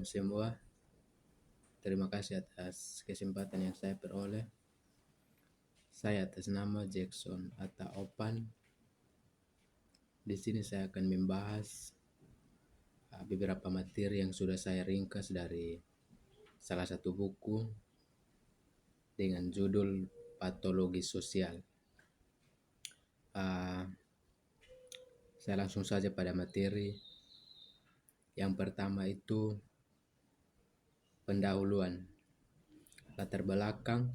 semua. Terima kasih atas kesempatan yang saya peroleh. Saya atas nama Jackson Atta Opan. Di sini saya akan membahas beberapa materi yang sudah saya ringkas dari salah satu buku dengan judul Patologi Sosial. Saya langsung saja pada materi. Yang pertama itu pendahuluan, latar belakang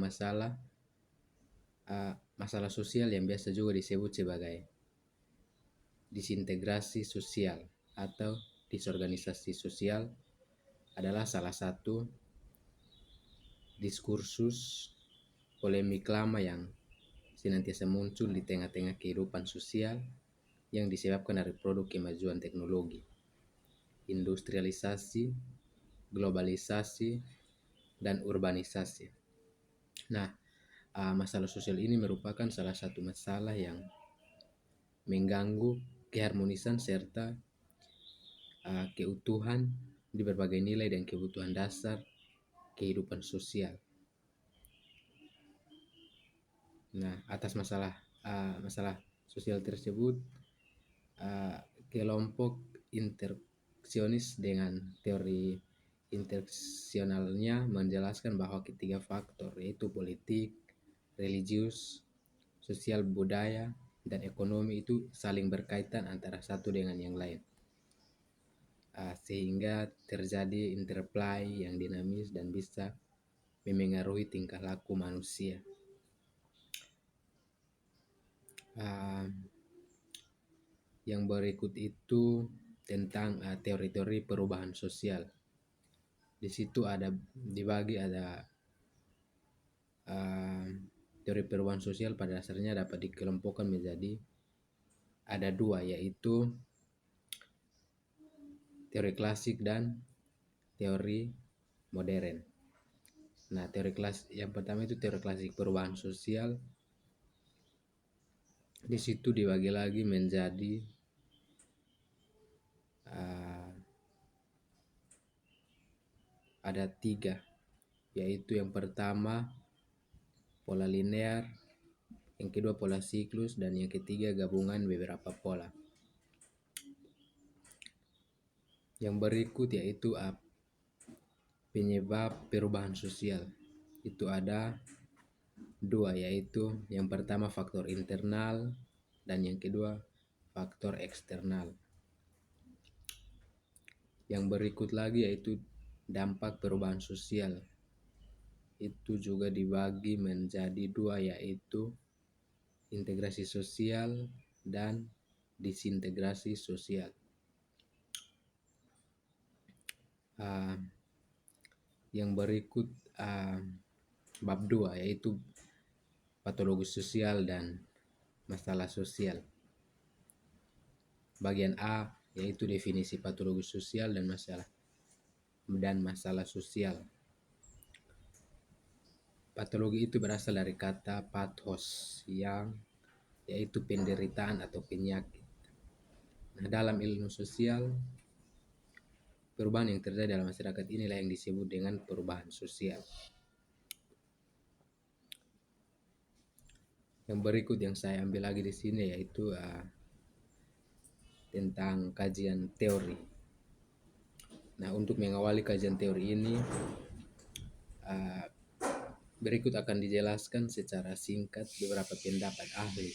masalah sosial yang biasa juga disebut sebagai disintegrasi sosial atau disorganisasi sosial adalah salah satu diskursus polemik lama yang senantiasa muncul di tengah-tengah kehidupan sosial yang disebabkan dari produk kemajuan teknologi, industrialisasi, globalisasi, dan urbanisasi. Nah, masalah sosial ini merupakan salah satu masalah yang mengganggu keharmonisan serta keutuhan di berbagai nilai dan kebutuhan dasar kehidupan sosial. Nah, atas masalah sosial tersebut, kelompok interaksionis dengan teori interaksionalnya menjelaskan bahwa ketiga faktor yaitu politik, religius, sosial budaya, dan ekonomi itu saling berkaitan antara satu dengan yang lain. Sehingga terjadi interplay yang dinamis dan bisa memengaruhi tingkah laku manusia. Yang berikut itu tentang teori-teori perubahan sosial. Di situ ada teori perubahan sosial pada dasarnya dapat dikelompokkan menjadi ada dua, yaitu teori klasik dan teori modern. Nah, yang pertama itu teori klasik perubahan sosial. Di situ dibagi lagi menjadi ada 3, yaitu yang pertama pola linear, yang kedua pola siklus, dan yang ketiga gabungan beberapa pola. Yang berikut yaitu penyebab perubahan sosial. Itu ada 2, yaitu yang pertama faktor internal dan yang kedua faktor eksternal. Yang berikut lagi yaitu dampak perubahan sosial. Itu juga dibagi menjadi 2, yaitu integrasi sosial dan disintegrasi sosial. Yang berikut bab 2 yaitu patologi sosial dan masalah sosial. Bagian A yaitu definisi patologi sosial dan masalah sosial. Patologi itu berasal dari kata pathos yang yaitu penderitaan atau penyakit. Nah, dalam ilmu sosial, perubahan yang terjadi dalam masyarakat inilah yang disebut dengan perubahan sosial. Yang berikut yang saya ambil lagi di sini yaitu tentang kajian teori. Nah, untuk mengawali kajian teori ini, berikut akan dijelaskan secara singkat beberapa pendapat ahli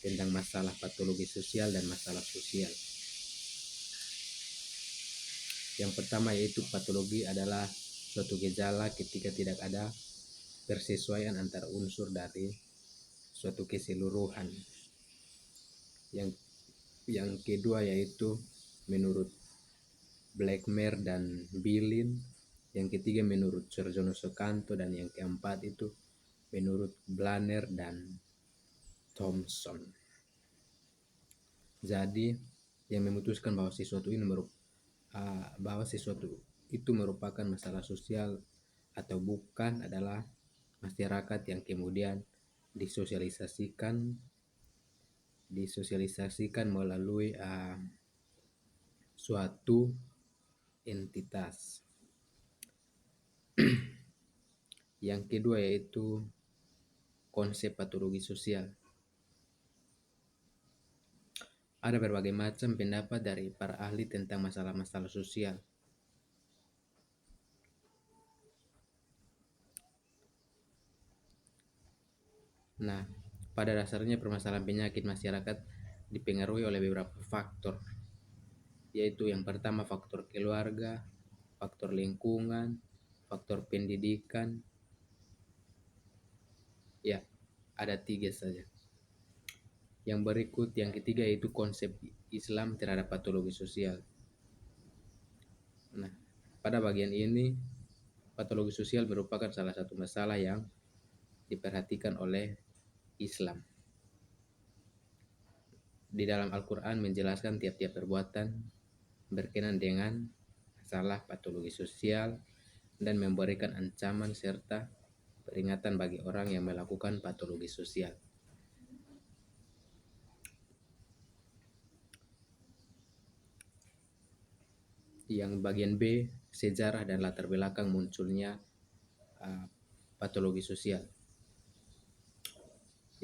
tentang masalah patologi sosial dan masalah sosial. Yang pertama yaitu patologi adalah suatu gejala ketika tidak ada persesuaian antara unsur dari suatu keseluruhan. Yang kedua yaitu menurut Blackmer dan Billin. Yang ketiga menurut Giorgio Socanto, dan yang keempat itu menurut Blanner dan Thompson. Jadi yang memutuskan bahwa sesuatu itu merupakan masalah sosial atau bukan adalah masyarakat yang kemudian disosialisasikan melalui suatu entitas. Yang kedua yaitu konsep patologi sosial. Ada berbagai macam pendapat dari para ahli tentang masalah-masalah sosial. Nah, pada dasarnya permasalahan penyakit masyarakat dipengaruhi oleh beberapa faktor, yaitu yang pertama faktor keluarga, faktor lingkungan, faktor pendidikan. Ya, ada 3 saja. Yang berikut, yang ketiga yaitu konsep Islam terhadap patologi sosial. Nah, pada bagian ini, patologi sosial merupakan salah satu masalah yang diperhatikan oleh Islam. Di dalam Al-Quran menjelaskan tiap-tiap perbuatan berkenaan dengan masalah patologi sosial dan memberikan ancaman serta peringatan bagi orang yang melakukan patologi sosial. Yang bagian B, sejarah dan latar belakang munculnya patologi sosial.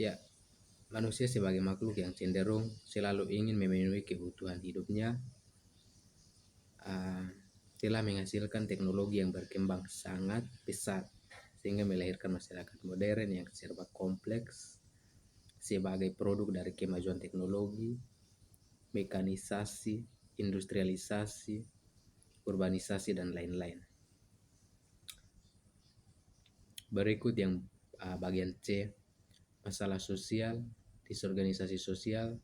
Ya, manusia sebagai makhluk yang cenderung selalu ingin memenuhi kebutuhan hidupnya, telah menghasilkan teknologi yang berkembang sangat pesat sehingga melahirkan masyarakat modern yang serba kompleks sebagai produk dari kemajuan teknologi, mekanisasi, industrialisasi, urbanisasi, dan lain-lain. Berikut yang bagian C, masalah sosial, disorganisasi sosial,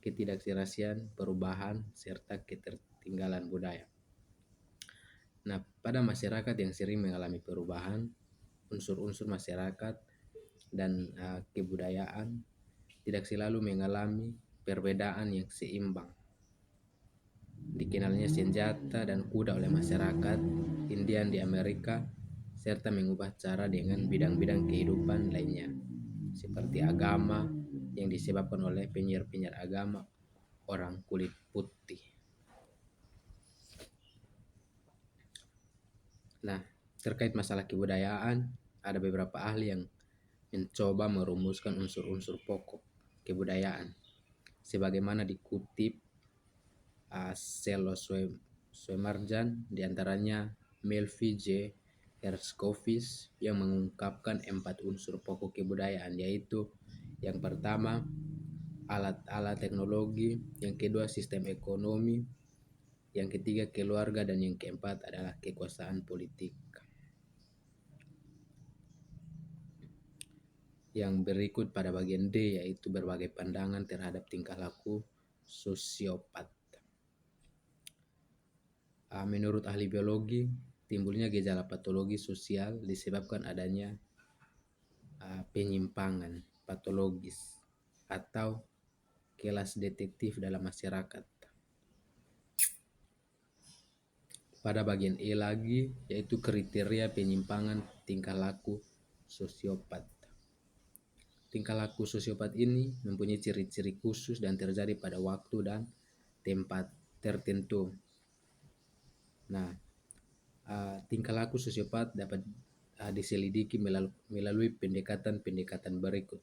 ketidakserasian, perubahan, serta ketertinggalan budaya. Nah, pada masyarakat yang sering mengalami perubahan, unsur-unsur masyarakat dan kebudayaan tidak selalu mengalami perbedaan yang seimbang. Dikenalnya senjata dan kuda oleh masyarakat Indian di Amerika, serta mengubah cara dengan bidang-bidang kehidupan lainnya, seperti agama yang disebabkan oleh penyiar-penyiar agama orang kulit putih. Nah, terkait masalah kebudayaan, ada beberapa ahli yang mencoba merumuskan unsur-unsur pokok kebudayaan sebagaimana dikutip Selo Swemarjan, diantaranya Melvi J. Herskovits yang mengungkapkan 4 unsur pokok kebudayaan, yaitu yang pertama alat-alat teknologi, yang kedua sistem ekonomi, yang ketiga keluarga, dan yang keempat adalah kekuasaan politik. Yang berikut pada bagian D yaitu berbagai pandangan terhadap tingkah laku sosiopat. Menurut ahli biologi, timbulnya gejala patologi sosial disebabkan adanya penyimpangan patologis atau kelas detektif dalam masyarakat. Pada bagian E lagi yaitu kriteria penyimpangan tingkah laku sosiopat. Tingkah laku sosiopat ini mempunyai ciri-ciri khusus dan terjadi pada waktu dan tempat tertentu. Nah, tingkah laku sosiopat dapat diselidiki melalui pendekatan-pendekatan berikut.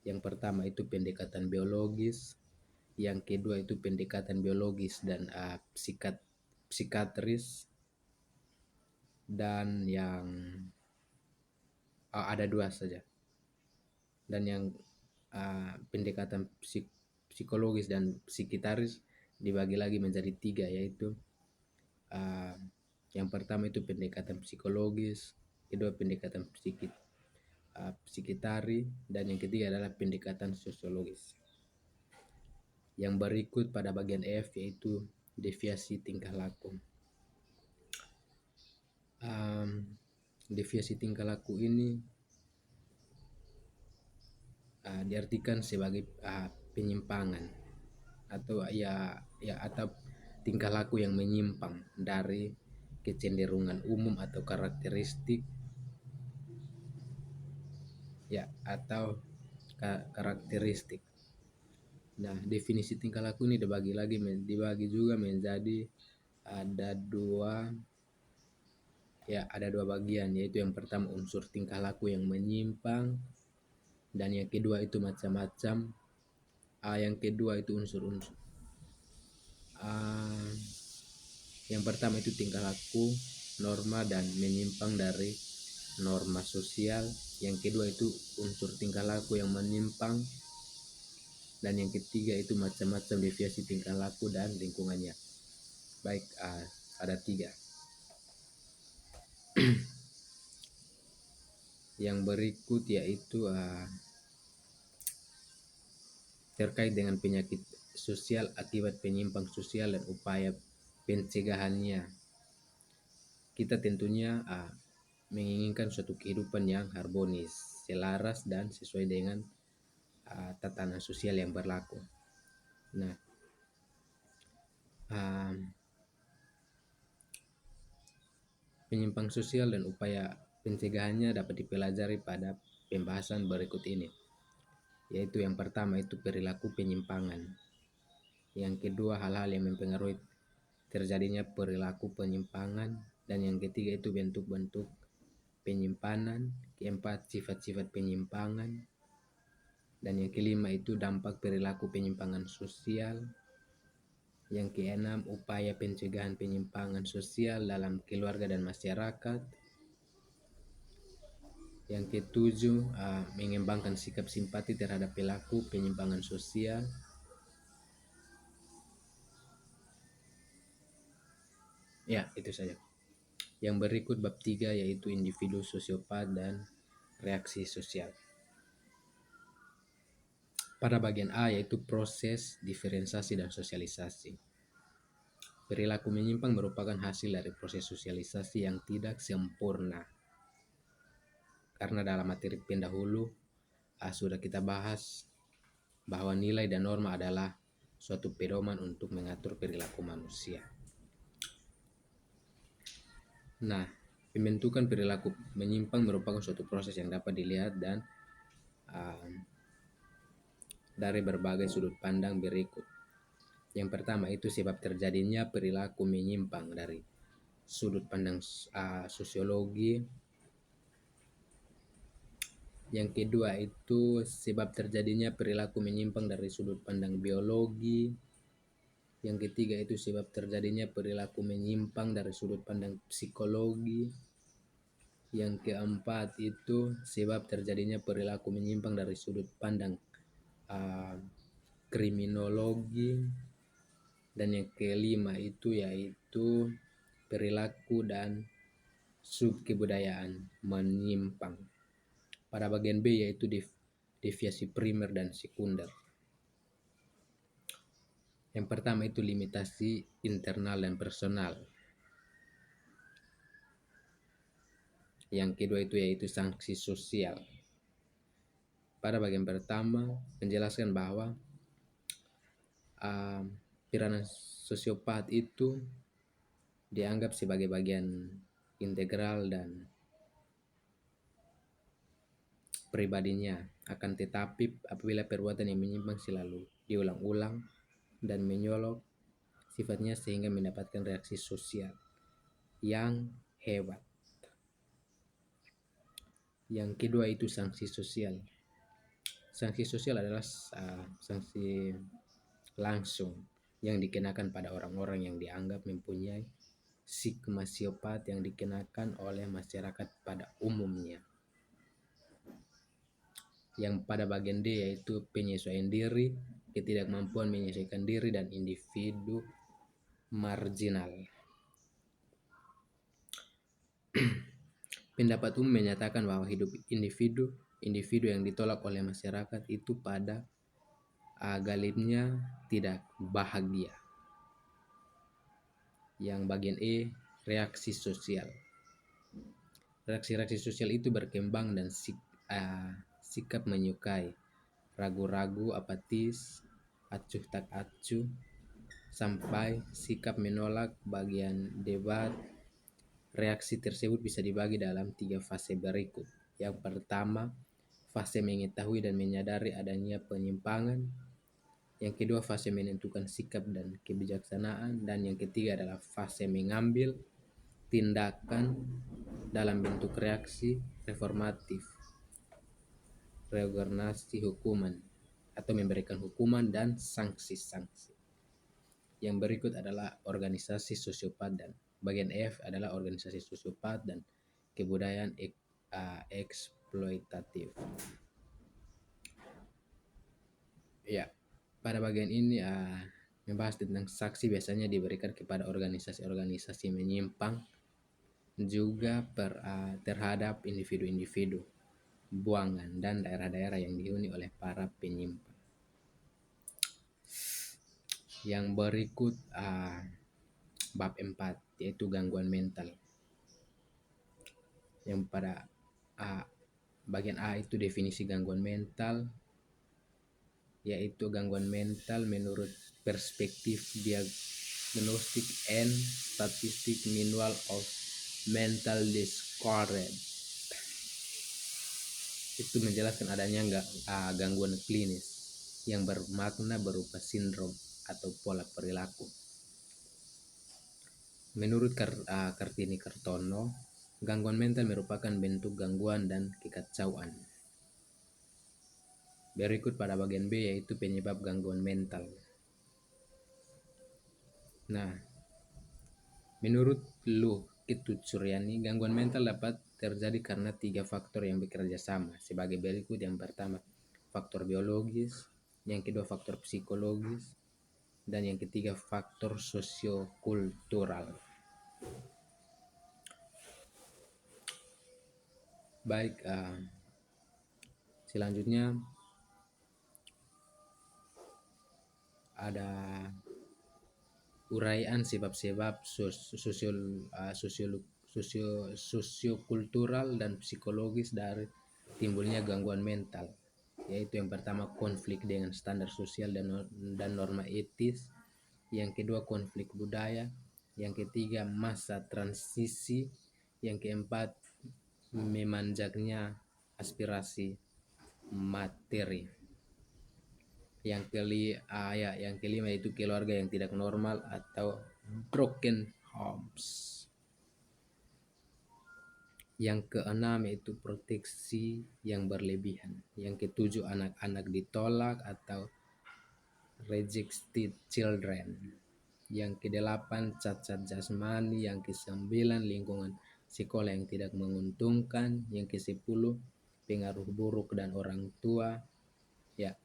Yang pertama itu pendekatan biologis, yang kedua itu pendekatan biologis dan psikiatris, dan yang ada 2 saja. Dan yang pendekatan psikologis dan psikiatris dibagi lagi menjadi 3, yaitu yang pertama itu pendekatan psikologis, kedua pendekatan psikiatri, dan yang ketiga adalah pendekatan sosiologis. Yang berikut pada bagian F yaitu deviasi tingkah laku. Deviasi tingkah laku ini diartikan sebagai penyimpangan atau atau tingkah laku yang menyimpang dari kecenderungan umum atau karakteristik atau karakteristik. Nah, definisi tingkah laku ini dibagi juga menjadi ada dua bagian, yaitu yang pertama unsur tingkah laku yang menyimpang, dan yang kedua itu macam-macam. Yang kedua itu unsur-unsur. Yang pertama itu tingkah laku, norma dan menyimpang dari norma sosial. Yang kedua itu unsur tingkah laku yang menyimpang, dan yang ketiga itu macam-macam deviasi tingkah laku dan lingkungannya. Baik, ada 3. Yang berikut yaitu terkait dengan penyakit sosial akibat penyimpang sosial dan upaya pencegahannya. Kita tentunya menginginkan suatu kehidupan yang harmonis, selaras, dan sesuai dengan tatanan sosial yang berlaku. Nah, penyimpang sosial dan upaya pencegahannya dapat dipelajari pada pembahasan berikut ini, yaitu yang pertama itu perilaku penyimpangan, yang kedua hal-hal yang mempengaruhi terjadinya perilaku penyimpangan, dan yang ketiga itu bentuk-bentuk penyimpanan, keempat sifat-sifat penyimpangan, dan yang kelima itu dampak perilaku penyimpangan sosial, yang keenam upaya pencegahan penyimpangan sosial dalam keluarga dan masyarakat, yang ketujuh mengembangkan sikap simpati terhadap pelaku penyimpangan sosial, ya itu saja. Yang berikut bab 3 yaitu individu sosiopat dan reaksi sosial. Pada bagian A yaitu proses diferensiasi dan sosialisasi. Perilaku menyimpang merupakan hasil dari proses sosialisasi yang tidak sempurna. Karena dalam materi pendahulu sudah kita bahas bahwa nilai dan norma adalah suatu pedoman untuk mengatur perilaku manusia. Nah, pembentukan perilaku menyimpang merupakan suatu proses yang dapat dilihat dan dari berbagai sudut pandang berikut. Yang pertama itu sebab terjadinya perilaku menyimpang dari sudut pandang sosiologi. Yang kedua itu sebab terjadinya perilaku menyimpang dari sudut pandang biologi. Yang ketiga itu sebab terjadinya perilaku menyimpang dari sudut pandang psikologi. Yang keempat itu sebab terjadinya perilaku menyimpang dari sudut pandang kriminologi. Dan yang kelima itu yaitu perilaku dan subkebudayaan menyimpang. Pada bagian B yaitu deviasi primer dan sekunder. Yang pertama itu limitasi internal dan personal. Yang kedua itu yaitu sanksi sosial. Pada bagian pertama menjelaskan bahwa peranan sosiopat itu dianggap sebagai bagian integral dan pribadinya. Akan tetapi apabila perbuatan yang menyimpang selalu diulang-ulang dan menyolok sifatnya sehingga mendapatkan reaksi sosial yang hebat. Yang kedua itu sanksi sosial. Sanksi sosial adalah sanksi langsung yang dikenakan pada orang-orang yang dianggap mempunyai stigma sosiopat yang dikenakan oleh masyarakat pada umumnya. Yang pada bagian D yaitu penyesuaian diri, ketidakmampuan menyesuaikan diri, dan individu marginal. Pendapat umum menyatakan bahwa hidup individu yang ditolak oleh masyarakat itu pada galibnya tidak bahagia. Yang bagian E, reaksi sosial. Reaksi sosial itu berkembang dan sikap menyukai, ragu-ragu, apatis, acuh tak acuh, sampai sikap menolak. Bagian debat, reaksi tersebut bisa dibagi dalam 3 fase berikut. Yang pertama, fase mengetahui dan menyadari adanya penyimpangan. Yang kedua fase menentukan sikap dan kebijaksanaan, dan yang ketiga adalah fase mengambil tindakan dalam bentuk reaksi reformatif, reorganisasi hukuman atau memberikan hukuman dan sanksi-sanksi. Yang berikut adalah organisasi sosiopat, dan bagian F adalah organisasi sosiopat dan kebudayaan eksploitatif. Ya, pada bagian ini membahas tentang saksi biasanya diberikan kepada organisasi-organisasi menyimpang, juga terhadap individu-individu, buangan, dan daerah-daerah yang dihuni oleh para penyimpang. Yang berikut bab 4, yaitu gangguan mental. Yang pada bagian A itu definisi gangguan mental, yaitu gangguan mental menurut perspektif diagnostik and statistik Manual of Mental Disorders. Itu menjelaskan adanya gangguan klinis yang bermakna berupa sindrom atau pola perilaku. Menurut Kartini Kartono, gangguan mental merupakan bentuk gangguan dan kekacauan. Berikut pada bagian B, yaitu penyebab gangguan mental. Nah, menurut Luh Ketut Suryani, gangguan mental dapat terjadi karena 3 faktor yang bekerja sama sebagai berikut. Yang pertama, faktor biologis, yang kedua faktor psikologis, dan yang ketiga faktor sosiokultural. Baik, selanjutnya ada uraian sebab-sebab sosiokultural dan psikologis dari timbulnya gangguan mental, yaitu yang pertama konflik dengan standar sosial dan norma etis, yang kedua konflik budaya, yang ketiga masa transisi, yang keempat memanjaknya aspirasi materi. Yang kelima itu keluarga yang tidak normal atau broken homes. Yang keenam itu proteksi yang berlebihan. Yang ketujuh anak-anak ditolak atau rejected children. Yang kedelapan cacat jasmani. Yang kesembilan lingkungan sekolah yang tidak menguntungkan. Yang kesepuluh pengaruh buruk dan orang tua. Ya.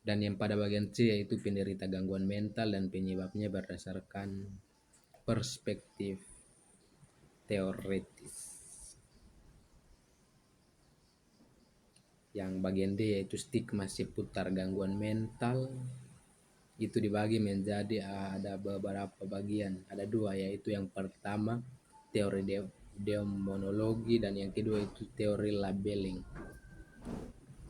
Dan yang pada bagian C yaitu penderita gangguan mental dan penyebabnya berdasarkan perspektif teoritis. Yang bagian D yaitu stigma seputar gangguan mental. Itu dibagi menjadi ada beberapa bagian. Ada 2, yaitu yang pertama teori demonologi dan yang kedua itu teori labeling.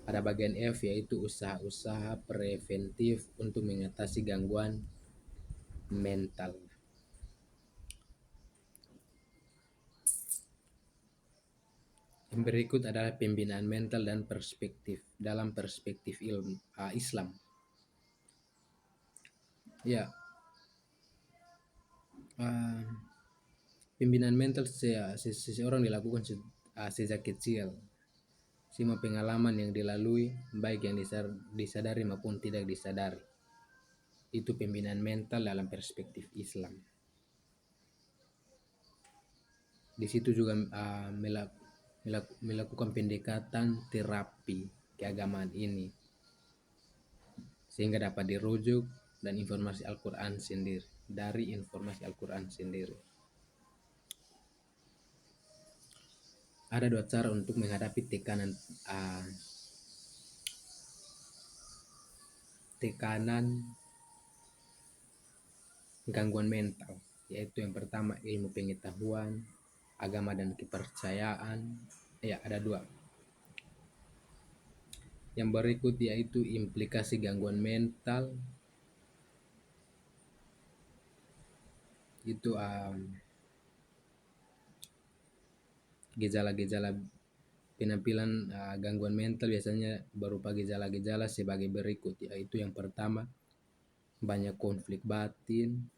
Pada bagian F yaitu usaha-usaha preventif untuk mengatasi gangguan mental. Yang berikut adalah pembinaan mental dan perspektif dalam perspektif Islam. Ya, pembinaan mental seseorang dilakukan sejak kecil. Semua pengalaman yang dilalui, baik yang disadari maupun tidak disadari, itu pembinaan mental dalam perspektif Islam. Di situ juga melakukan pendekatan terapi keagamaan ini, sehingga dapat dirujuk dan informasi Al-Quran sendiri, dari informasi Al-Quran sendiri. Ada 2 cara untuk menghadapi tekanan gangguan mental, yaitu yang pertama ilmu pengetahuan, agama dan kepercayaan. Ya, ada 2. Yang berikut yaitu implikasi gangguan mental. Itu gejala-gejala Penampilan gangguan mental biasanya berupa gejala-gejala sebagai berikut, yaitu yang pertama, banyak konflik batin,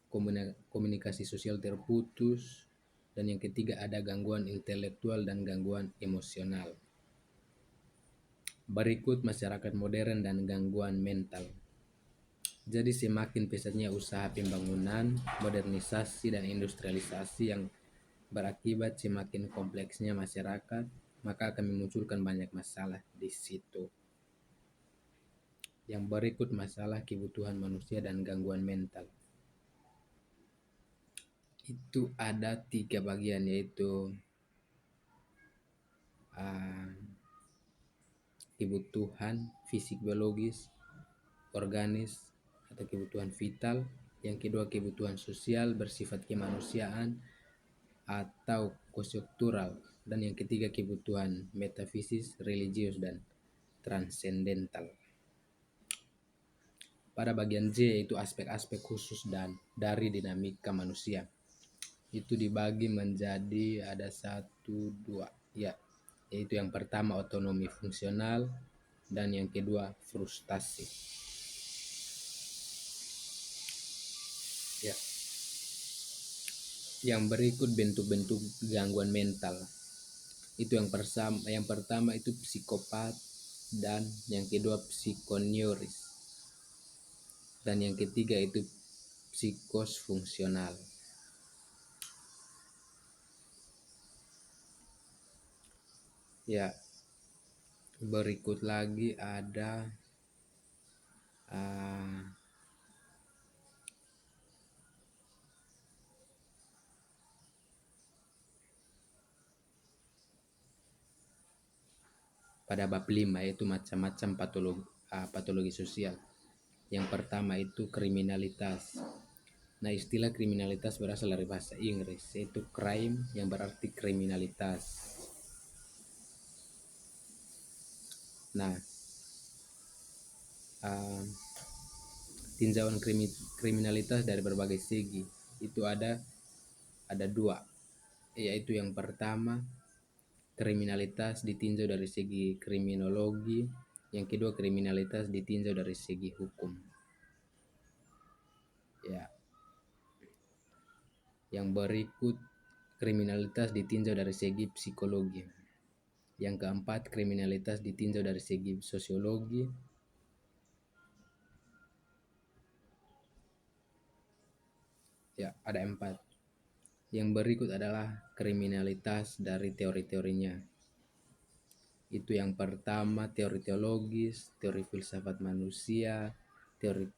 komunikasi sosial terputus, dan yang ketiga ada gangguan intelektual dan gangguan emosional. Berikut masyarakat modern dan gangguan mental. Jadi semakin pesatnya usaha pembangunan, modernisasi dan industrialisasi yang berakibat semakin kompleksnya masyarakat, maka akan memunculkan banyak masalah di situ. Yang berikut masalah kebutuhan manusia dan gangguan mental. Itu ada 3 bagian, yaitu kebutuhan fisik biologis, organis atau kebutuhan vital. Yang kedua kebutuhan sosial bersifat kemanusiaan atau konstruktural, dan yang ketiga kebutuhan metafisis, religius dan transendental. Pada bagian J itu aspek-aspek khusus dan dari dinamika manusia. Itu dibagi menjadi ada 1, 2, ya, yaitu yang pertama otonomi fungsional dan yang kedua frustasi. Ya. Yang berikut bentuk-bentuk gangguan mental. Itu yang pertama itu psikopat dan yang kedua psikoneuris. Dan yang ketiga itu psikos fungsional. Ya, berikut lagi ada pada bab 5 yaitu macam-macam patologi sosial. Yang pertama itu kriminalitas. Nah, istilah kriminalitas berasal dari bahasa Inggris, yaitu crime yang berarti kriminalitas. Nah, tinjauan kriminalitas dari berbagai segi itu ada 2, yaitu yang pertama kriminalitas ditinjau dari segi kriminologi, yang kedua kriminalitas ditinjau dari segi hukum. Ya. Yang berikut kriminalitas ditinjau dari segi psikologi. Yang keempat kriminalitas ditinjau dari segi sosiologi. Ya, ada 4. Yang berikut adalah kriminalitas dari teori-teorinya. Itu yang pertama teori teologis, teori filsafat manusia, teori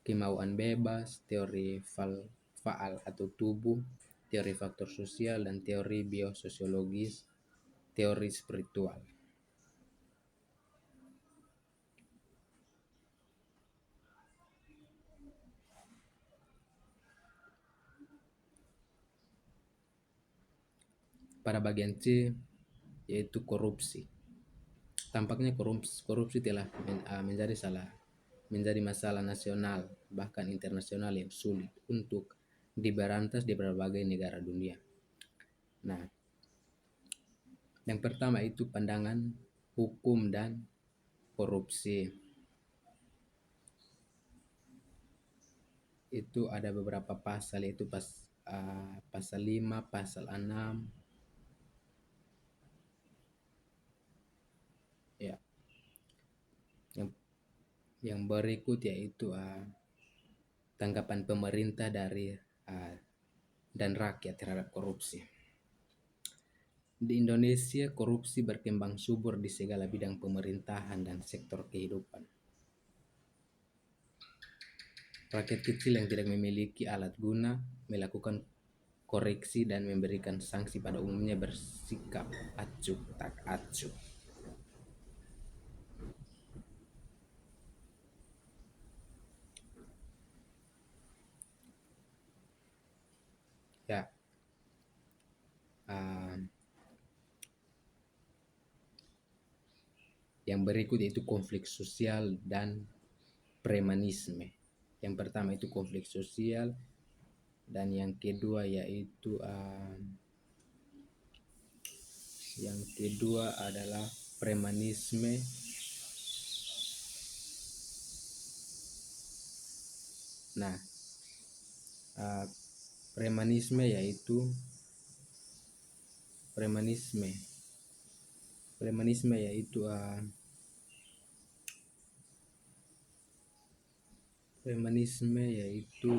kemauan bebas, teori faal atau tubuh, teori faktor sosial, dan teori biososiologis, teori spiritual. Pada bagian C yaitu korupsi. Tampaknya korupsi telah menjadi masalah nasional bahkan internasional yang sulit untuk diberantas di berbagai negara dunia. Nah, yang pertama itu pandangan hukum dan korupsi. Itu ada beberapa pasal, yaitu pasal 5, pasal 6. Ya. Yang berikut yaitu tanggapan pemerintah dari dan rakyat terhadap korupsi. Di Indonesia, korupsi berkembang subur di segala bidang pemerintahan dan sektor kehidupan. Rakyat kecil yang tidak memiliki alat guna melakukan koreksi dan memberikan sanksi pada umumnya bersikap acuh tak acuh. Ya. Yang berikut yaitu konflik sosial dan premanisme. Yang pertama itu konflik sosial dan yang kedua yaitu Yang kedua adalah premanisme. Nah, uh, premanisme yaitu premanisme yaitu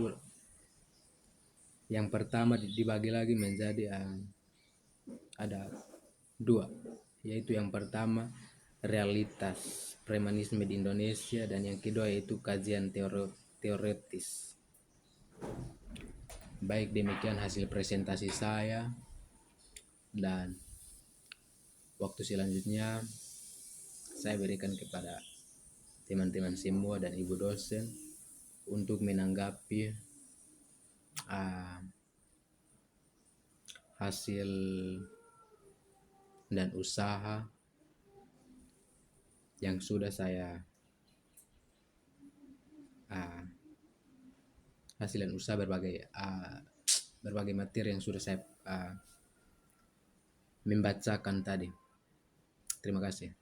yang pertama dibagi lagi menjadi ada dua, yaitu yang pertama realitas premanisme di Indonesia dan yang kedua yaitu kajian teoretis. Baik, demikian hasil presentasi saya, dan waktu selanjutnya saya berikan kepada teman-teman semua dan ibu dosen untuk menanggapi hasil dan usaha yang sudah saya hasil dan usaha berbagai materi yang sudah saya membacakan tadi. Terima kasih.